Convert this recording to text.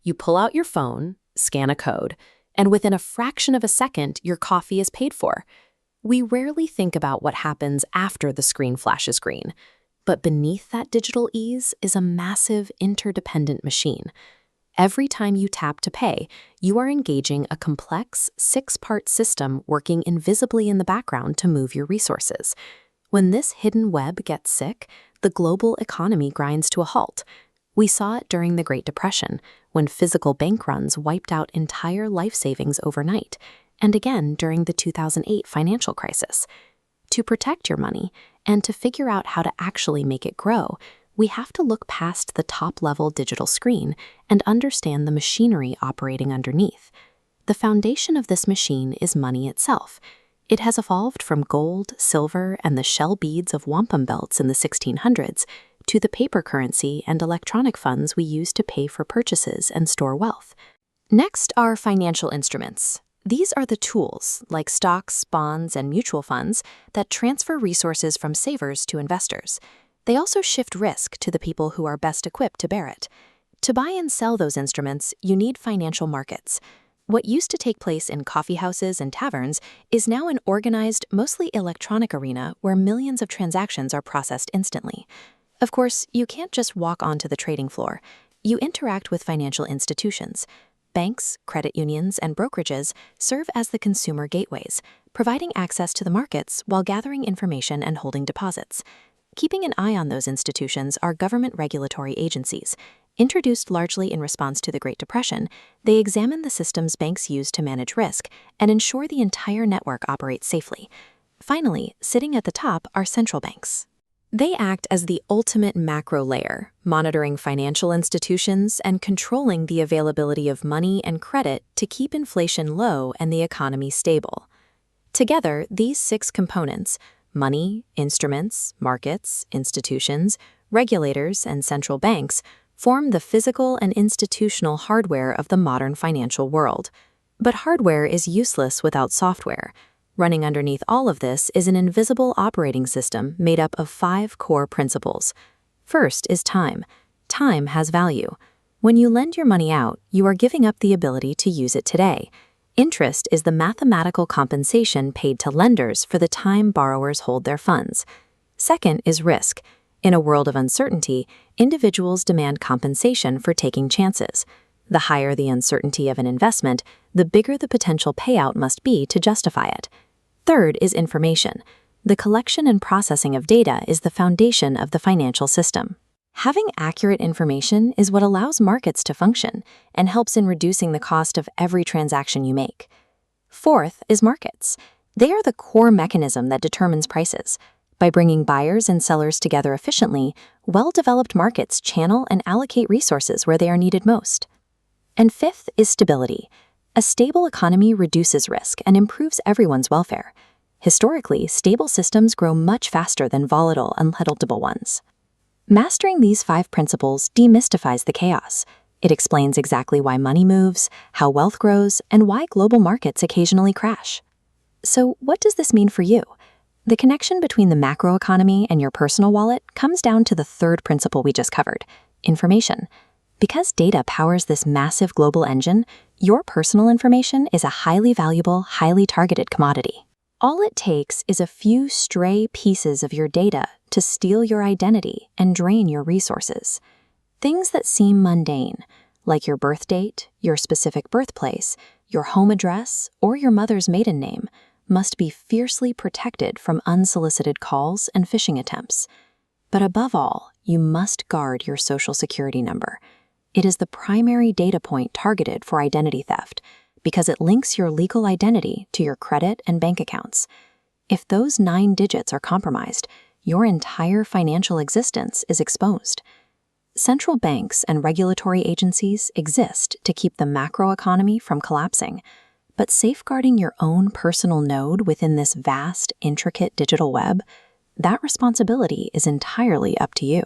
You pull out your phone, scan a code, and within a fraction of a second, your coffee is paid for. We rarely think about what happens after the screen flashes green. But beneath that digital ease is a massive interdependent machine. Every time you tap to pay, you are engaging a complex, six-part system working invisibly in the background to move your resources. When this hidden web gets sick, the global economy grinds to a halt. We saw it during the Great Depression, when physical bank runs wiped out entire life savings overnight, and again during the 2008 financial crisis. To protect your money, and to figure out how to actually make it grow, we have to look past the top-level digital screen and understand the machinery operating underneath. The foundation of this machine is money itself. It has evolved from gold, silver, and the shell beads of wampum belts in the 1600s to the paper currency and electronic funds we use to pay for purchases and store wealth. Next are financial instruments. These are the tools, like stocks, bonds, and mutual funds, that transfer resources from savers to investors. They also shift risk to the people who are best equipped to bear it. To buy and sell those instruments, you need financial markets. What used to take place in coffeehouses and taverns is now an organized, mostly electronic arena where millions of transactions are processed instantly. Of course, you can't just walk onto the trading floor. You interact with financial institutions. Banks, credit unions, and brokerages serve as the consumer gateways, providing access to the markets while gathering information and holding deposits. Keeping an eye on those institutions are government regulatory agencies. Introduced largely in response to the Great Depression, they examine the systems banks use to manage risk and ensure the entire network operates safely. Finally, sitting at the top are central banks. They act as the ultimate macro layer, monitoring financial institutions and controlling the availability of money and credit to keep inflation low and the economy stable. Together, these six components — money, instruments, markets, institutions, regulators, and central banks — form the physical and institutional hardware of the modern financial world. But hardware is useless without software. Running underneath all of this is an invisible operating system made up of 5 core principles. First is time. Time has value. When you lend your money out, you are giving up the ability to use it today. Interest is the mathematical compensation paid to lenders for the time borrowers hold their funds. Second is risk. In a world of uncertainty, individuals demand compensation for taking chances. The higher the uncertainty of an investment, the bigger the potential payout must be to justify it. Third is information. The collection and processing of data is the foundation of the financial system. Having accurate information is what allows markets to function and helps in reducing the cost of every transaction you make. Fourth is markets. They are the core mechanism that determines prices. By bringing buyers and sellers together efficiently, well-developed markets channel and allocate resources where they are needed most. And fifth is stability. A stable economy reduces risk and improves everyone's welfare. Historically, stable systems grow much faster than volatile, unpredictable ones. Mastering these 5 principles demystifies the chaos. It explains exactly why money moves, how wealth grows, and why global markets occasionally crash. So, what does this mean for you? The connection between the macroeconomy and your personal wallet comes down to the 3rd principle we just covered: information. Because data powers this massive global engine, your personal information is a highly valuable, highly targeted commodity. All it takes is a few stray pieces of your data to steal your identity and drain your resources. Things that seem mundane, like your birth date, your specific birthplace, your home address, or your mother's maiden name, must be fiercely protected from unsolicited calls and phishing attempts. But above all, you must guard your social security number. It is the primary data point targeted for identity theft because it links your legal identity to your credit and bank accounts. If those 9 digits are compromised, your entire financial existence is exposed. Central banks and regulatory agencies exist to keep the macroeconomy from collapsing, but safeguarding your own personal node within this vast, intricate digital web, that responsibility is entirely up to you.